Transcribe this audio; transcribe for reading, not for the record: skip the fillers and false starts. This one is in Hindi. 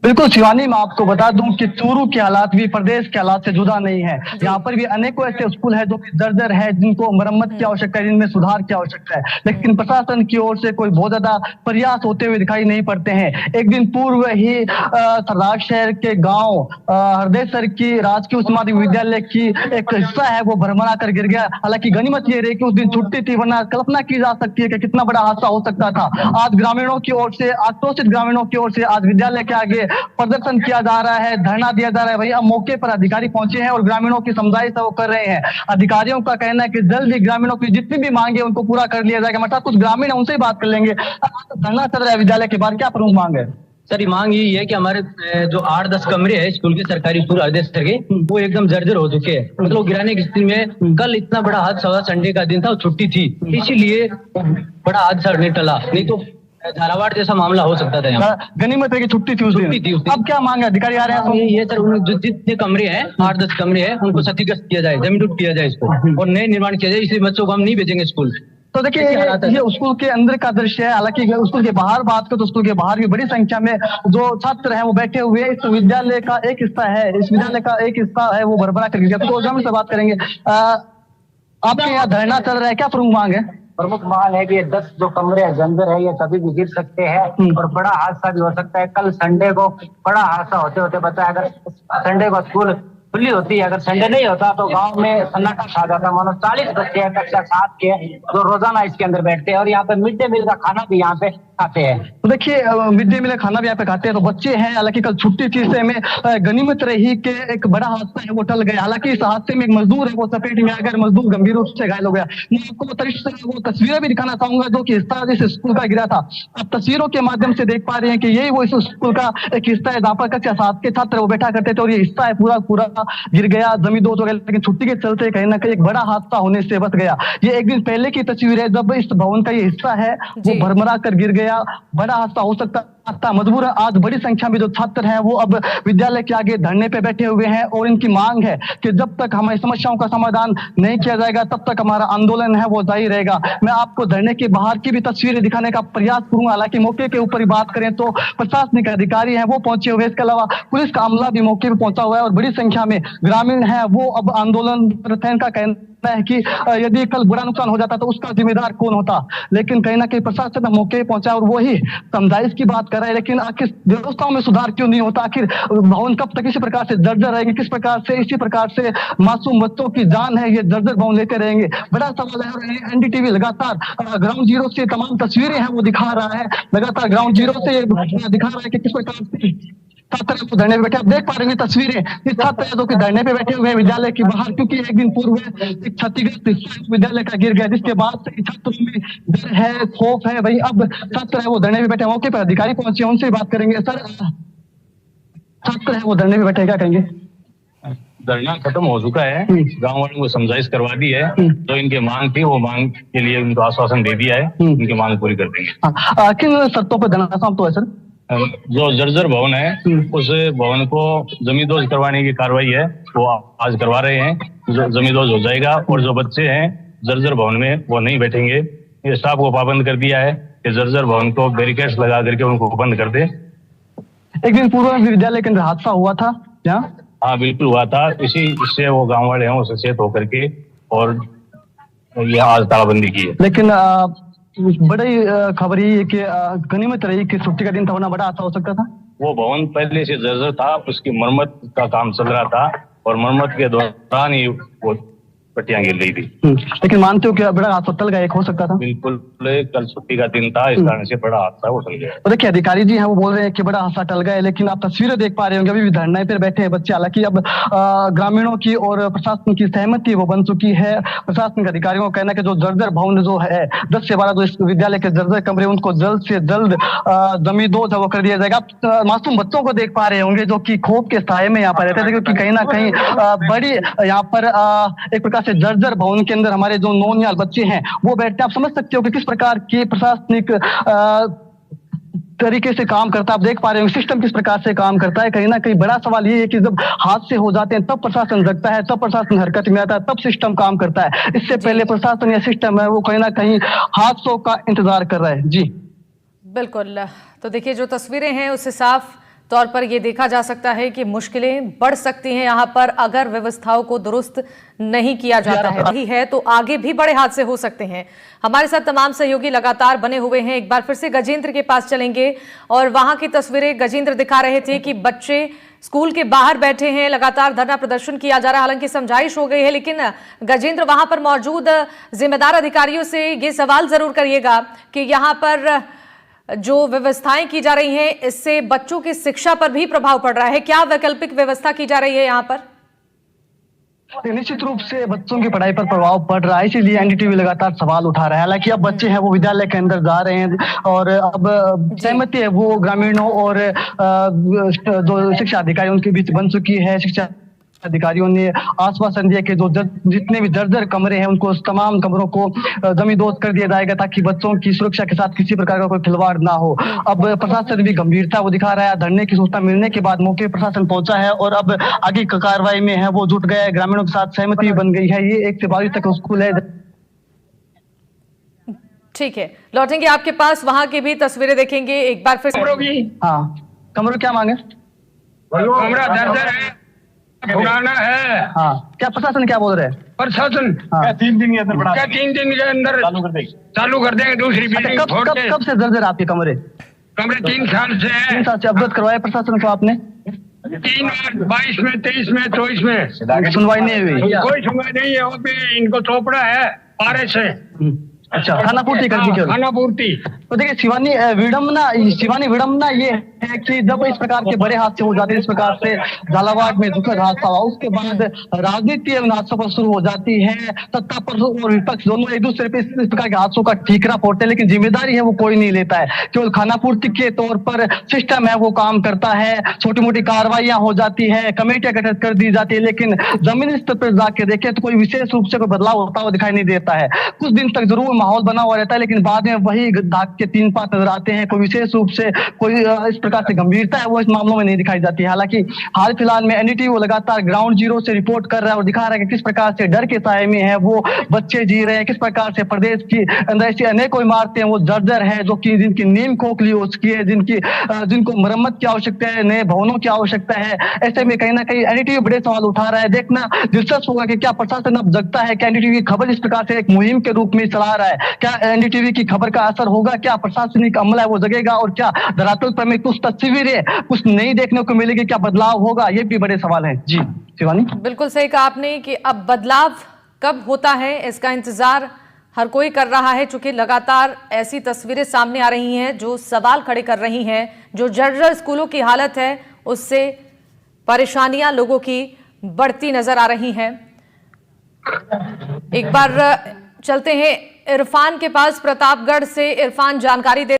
बिल्कुल शिवानी, मैं आपको बता दूं कि चूरू के हालात भी प्रदेश के हालात से जुदा नहीं है। यहाँ पर भी अनेकों ऐसे स्कूल है जो कि जर्जर है, जिनको मरम्मत की आवश्यकता है, जिनमें सुधार की आवश्यकता है, लेकिन प्रशासन की ओर से कोई बहुत ज्यादा प्रयास होते हुए दिखाई नहीं पड़ते हैं। एक दिन पूर्व ही सरदार शहर के गांव हरदेसर की राजकीय उच्च माध्यमिक विद्यालय की एक हिस्सा है वो भरमरा कर गिर गया। हालांकि गनीमत ये रही कि उस दिन छुट्टी थी, वरना कल्पना की जा सकती है कि कितना बड़ा हादसा हो सकता था। आज ग्रामीणों की ओर से, आक्रोशित ग्रामीणों की ओर से आज विद्यालय के आगे प्रदर्शन किया जा रहा है, धरना दिया जा रहा है। वही अब मौके पर अधिकारी पहुंचे हैं और ग्रामीणों की समझाइश वो कर रहे हैं। अधिकारियों का कहना है कि जल्द ही ग्रामीणों की जितनी भी मांगे उनको पूरा कर लिया जाएगा। मतलब कुछ ग्रामीण है, उनसे ही बात कर लेंगे। धरना चल रहा है विद्यालय के बाहर, क्या प्रमुख मांग है? सर, मांग यही है कि हमारे जो 8-10 कमरे हैं स्कूल के, सरकारी स्कूल हरदेसर के, वो एकदम जर्जर हो चुके हैं। मतलब गिराने की स्थिति में। कल इतना बड़ा हादसा हुआ, संडे का दिन था, छुट्टी थी, इसीलिए बड़ा हादसा नहीं टला, नहीं तो झालावाड़ जैसा मामला हो सकता था। यहाँ गनीमत है कि छुट्टी थी उस दिन। अब क्या मांग है? अधिकारी आ रहे हैं। ये सर, जो जितने कमरे हैं, 8-10 कमरे हैं, उनको क्षतिग्रस्त किया जाए, जमीन किया जाए इसको, और नए निर्माण किया जाए। इसलिए बच्चों को हम नहीं भेजेंगे स्कूल। तो देखिए, ये स्कूल के अंदर का दृश्य है। हालांकि स्कूल के बाहर बात करें तो स्कूल के बाहर भी बड़ी संख्या में जो छात्र हैं वो बैठे हुए हैं। इस विद्यालय का एक हिस्सा है, इस विद्यालय का एक हिस्सा है वो भरभरा कर गया। तो ग्रामीण से बात करेंगे। आपके यहाँ धरना चल रहा है, क्या प्रमुख मांग है? प्रमुख मांग है कि ये 10 जो कमरे हैं जंजर है, ये कभी भी गिर सकते हैं और बड़ा हादसा भी हो सकता है। कल संडे को बड़ा हादसा होते होते बचा। अगर संडे को स्कूल खुली होती है, अगर संडे नहीं होता तो गांव में सन्नाटा छा जाता। मानो 40 बच्चे हैं कक्षा 7 के जो रोजाना इसके अंदर बैठते हैं और यहाँ पे मिड डे मील का खाना भी यहाँ पे खाते हैं। तो देखिए, मिड डे मील का खाना भी यहाँ पे खाते हैं, तो बच्चे हैं। हालांकि कल छुट्टी थी, से में गनीमत रही कि एक बड़ा हादसा है वो टल गया। हालांकि इस हादसे में एक मजदूर है वो चपेट में आकर मजदूर गंभीर रूप से घायल हो गया। मैं आपको वो तस्वीरें भी दिखाना चाहूंगा जो कि हिस्सा जिस स्कूल का गिरा था। आप तस्वीरों के माध्यम से देख पा रहे हैं कि यही वो इस स्कूल का एक हिस्सा है जहाँ पर कक्षा 7 के छात्र वो बैठा करते थे, और ये हिस्सा है पूरा गिर गया, जमीन दोज हो गया। लेकिन छुट्टी के चलते कहीं ना कहीं एक बड़ा हादसा होने से बच गया। ये एक दिन पहले की तस्वीर है जब इस भवन का ये हिस्सा है वो भरमरा कर गिर गया। बड़ा हादसा हो सकता था। मजबूर आज बड़ी संख्या में जो छात्र हैं वो अब विद्यालय के आगे धरने पे बैठे हुए हैं, और इनकी मांग है कि जब तक हमारी समस्याओं का समाधान नहीं किया जाएगा तब तक हमारा आंदोलन है वो जारी रहेगा। मैं आपको धरने के बाहर की भी तस्वीरें दिखाने का प्रयास करूंगा। हालांकि मौके के ऊपर ही बात करें तो प्रशासनिक अधिकारी हैं वो पहुंचे हुए, इसके अलावा पुलिस का अमला भी मौके पर पहुंचा हुआ है, और बड़ी संख्या में ग्रामीण है वो अब आंदोलन का कहना है कि यदि कल बुरा नुकसान हो जाता तो उसका जिम्मेदार कौन होता। लेकिन कहीं ना कहीं प्रशासन मौके पहुंचा और वही समझाइश की बात कर रहा है। लेकिन आखिर व्यवस्थाओं में सुधार क्यों नहीं होता? आखिर भवन कब तक इसी प्रकार से जर्जर रहेंगे? किस प्रकार से इसी प्रकार से मासूम बच्चों की जान है ये जर्जर भवन लेते रहेंगे? बड़ा सवाल है। और एनडीटीवी लगातार ग्राउंड जीरो से तमाम तस्वीरें हैं वो दिखा रहा है, लगातार ग्राउंड जीरो से दिखा रहा है कि किस प्रकार से छात्र को धरने पे बैठे। आप देख पा रहे हैं तस्वीरें, इस छात्र जो कि धरने पे बैठे हुए हैं विद्यालय के बाहर, क्योंकि एक दिन पूर्व एक क्षतिग्रस्त हिस्सा विद्यालय का गिर गया, जिसके बाद से छात्रों में डर है, खौफ है। वही अब छात्र है वो धरने पे बैठे। मौके पर अधिकारी पहुंचे, उनसे बात करेंगे। सर, छात्र है वो धरने पे बैठे, क्या कहेंगे? धरना खत्म हो चुका है, गांव वालों को समझाइश करवा दी है। जो इनके मांग थी वो मांग के लिए उनको आश्वासन दे दिया है, उनकी मांग पूरी कर देंगे। किन शर्तों पर धरना समाप्त है सर? जो जर्जर भवन है उस भवन को जमींदोज करवाने की कार्रवाई है वो आज करवा रहे हैं। जमींदोज हो जाएगा और जो बच्चे हैं जर्जर भवन में वो नहीं बैठेंगे। ये स्टाफ को पाबंद कर दिया है कि जर्जर भवन को बैरिकेड्स लगा करके उनको बंद कर दे। एक दिन पूर्व विद्यालय के अंदर हादसा हुआ था क्या? हाँ बिल्कुल हुआ था। इससे वो गाँव वाले हैं वो सचेत होकर के और यह आज तालाबंदी की है। लेकिन बड़ी खबर ये है कि गनीमत रही कि छुट्टी का दिन था, वरना बड़ा हादसा हो सकता था। वो भवन पहले से जर्जर था, उसकी मरम्मत का काम चल रहा था और मरम्मत के दौरान ही वो पट्टियां गिर रही थी। लेकिन मानते हो कि बड़ा हादसा टल गया? एक हो सकता था। बिल्कुल, कल छुट्टी का दिन था, इस कारण से बड़ा हादसा वो टल गया। तो देखिए, अधिकारी जी हैं वो बोल रहे हैं कि बड़ा हादसा टल गया, लेकिन आप तस्वीरें देख पा रहे होंगे अभी भी धरने पर बैठे हैं बच्चे। हालांकि अब ग्रामीणों की और प्रशासन की सहमति वो बन चुकी है। प्रशासनिक अधिकारियों का कहना है कि जो जर्जर भवन जो है 10 से 12 जो इस विद्यालय के जर्जर कमरे उनको जल्द से जल्द जमींदोज वो कर दिया जाएगा। आप मासूम बच्चों को देख पा रहे होंगे जो कि खौफ के साए में यहाँ पर रहते थे, क्योंकि कहीं ना कहीं बड़ी यहाँ पर एक प्रकार से जर्जर भवन के अंदर हमारे जो नौनिहाल बच्चे हैं वो बैठते हैं। आप समझ सकते हो कि किस प्रकार की प्रशासनिक तरीके से काम करता है। आप देख पा रहे हो सिस्टम किस प्रकार से काम करता है। कहीं ना कहीं बड़ा सवाल ये है कि जब हादसे हो जाते हैं तब प्रशासन जगता है, तब प्रशासन हरकत में आता है, तब सिस्टम काम करता है। इससे पहले प्रशासन या सिस्टम है वो कहीं ना कहीं हादसों का इंतजार कर रहा है। जी बिल्कुल। तो देखिए, जो तस्वीरें हैं उससे साफ तौर पर यह देखा जा सकता है कि मुश्किलें बढ़ सकती हैं यहाँ पर अगर व्यवस्थाओं को दुरुस्त नहीं किया जाता है। वही है तो आगे भी बड़े हादसे हो सकते हैं। हमारे साथ तमाम सहयोगी लगातार बने हुए हैं। एक बार फिर से गजेंद्र के पास चलेंगे और वहां की तस्वीरें गजेंद्र दिखा रहे थे कि बच्चे स्कूल के बाहर बैठे हैं, लगातार धरना प्रदर्शन किया जा रहा है। हालांकि समझाइश हो गई है, लेकिन गजेंद्र वहां पर मौजूद जिम्मेदार अधिकारियों से ये सवाल जरूर करिएगा कि यहाँ पर जो व्यवस्थाएं की जा रही हैं इससे बच्चों की शिक्षा पर भी प्रभाव पड़ रहा है। क्या वैकल्पिक व्यवस्था की जा रही है यहाँ पर? निश्चित रूप से बच्चों की पढ़ाई पर प्रभाव पड़ रहा है, इसीलिए एनडीटीवी लगातार सवाल उठा रहा है। हालांकि अब बच्चे हैं वो विद्यालय के अंदर जा रहे हैं और अब सहमति है वो ग्रामीणों और जो शिक्षा अधिकारी उनके बीच बन चुकी है। शिक्षा अधिकारियों ने आश्वासन दिया कि जो जितने भी जर्जर कमरे हैं उनको तमाम कमरों को जमींदोज कर दिया जाएगा ताकि बच्चों की सुरक्षा के साथ किसी प्रकार का कोई खिलवाड़ ना हो। अब प्रशासन भी गंभीरता वो दिखा रहा है। धरने की सूचना मिलने के बाद मौके प्रशासन पहुंचा है और अब आगे की कार्रवाई में है वो जुट गया है। ग्रामीणों के साथ सहमति भी बन गई है। ये 1 से 22 तक स्कूल है। ठीक है, लौटेंगे आपके पास, वहां की भी तस्वीरें देखेंगे एक बार फिर। हाँ, कमरों क्या मांगे? कमरा दर्जर है, पुराना है। हाँ, क्या प्रशासन क्या बोल रहे हैं? प्रशासन हाँ। 3 दिन के अंदर बढ़ा, क्या 3 दिन के अंदर चालू कर देंगे दूसरी बिल्डिंग। कब से जर्जर आपके कमरे? कमरे 3 साल से है। 3 साल से अवगत करवाया प्रशासन को आपने? 3 बार, 22 में, 23 में, 24 में सुनवाई नहीं हुई। कोई सुनवाई नहीं है। वहाँ पे इनको चोपड़ा है पारे से। अच्छा, खाना पूर्ति कर दी। खाना पूर्ति। तो देखिए शिवानी विडम्बना ये है कि जब इस प्रकार के बड़े हादसे हो जाते हैं, इस प्रकार से झालावाड़ में दुखद हादसा हुआ, उसके बाद राजनीति उन हादसों पर शुरू हो जाती है। सत्ता पर और विपक्ष दोनों एक दूसरे पे इस प्रकार के हादसों का ठीकरा फोड़ते हैं, लेकिन जिम्मेदारी है वो कोई नहीं लेता है। केवल खाना पूर्ति के तौर पर सिस्टम है वो काम करता है। छोटी मोटी कार्रवाइयां हो जाती है, कमेटियां गठित कर दी जाती है, लेकिन जमीनी स्तर पर जाके देखें तो कोई विशेष रूप से कोई बदलाव होता हुआ दिखाई नहीं देता है। कुछ दिन तक जरूर माहौल बना हुआ रहता है, लेकिन बाद में वही दाग के 3 पात नजर आते हैं। कोई विशेष रूप से कोई इस प्रकार से गंभीरता है वो इस मामलों में नहीं दिखाई जाती है। हालांकि हाल फिलहाल में एनडीटीवी वो लगातार ग्राउंड जीरो से रिपोर्ट कर रहा है और दिखा रहा है कि किस प्रकार से डर के साए में है वो बच्चे जी रहे हैं, किस प्रकार से प्रदेश की अंदर ऐसी अनेक इमारतें वो जर्जर है जो कि जिनकी नींव खोखली हो चुकी है, जिनको मरम्मत की आवश्यकता है, नए भवनों की आवश्यकता है। ऐसे में कहीं ना कहीं एनडीटीवी बड़े सवाल उठा रहा है। देखना दिलचस्प होगा कि क्या प्रशासन अब जगता है, क्या एनडीटीवी खबर इस प्रकार से एक मुहिम के रूप में चला रहा है, क्या एनडीटीवी की खबर का असर होगा, क्या प्रशासनिक अमला है वो जगेगा और क्या धरातल पर में कुछ तस्वीरें कुछ नहीं देखने को मिलेगी, क्या बदलाव होगा, ये भी बड़े सवाल हैं। जी शिवानी, बिल्कुल सही कहा आपने कि अब बदलाव कब होता है इसका इंतजार हर कोई कर रहा है, चूंकि लगातार ऐसी तस्वीरें सामने आ रही हैं जो सवाल खड़े कर रही हैं। जो जर्जर स्कूलों की हालत है उससे परेशानियां लोगों की बढ़ती नजर आ रही हैं। एक बार चलते हैं इरफान के पास, प्रतापगढ़ से। इरफान, जानकारी दे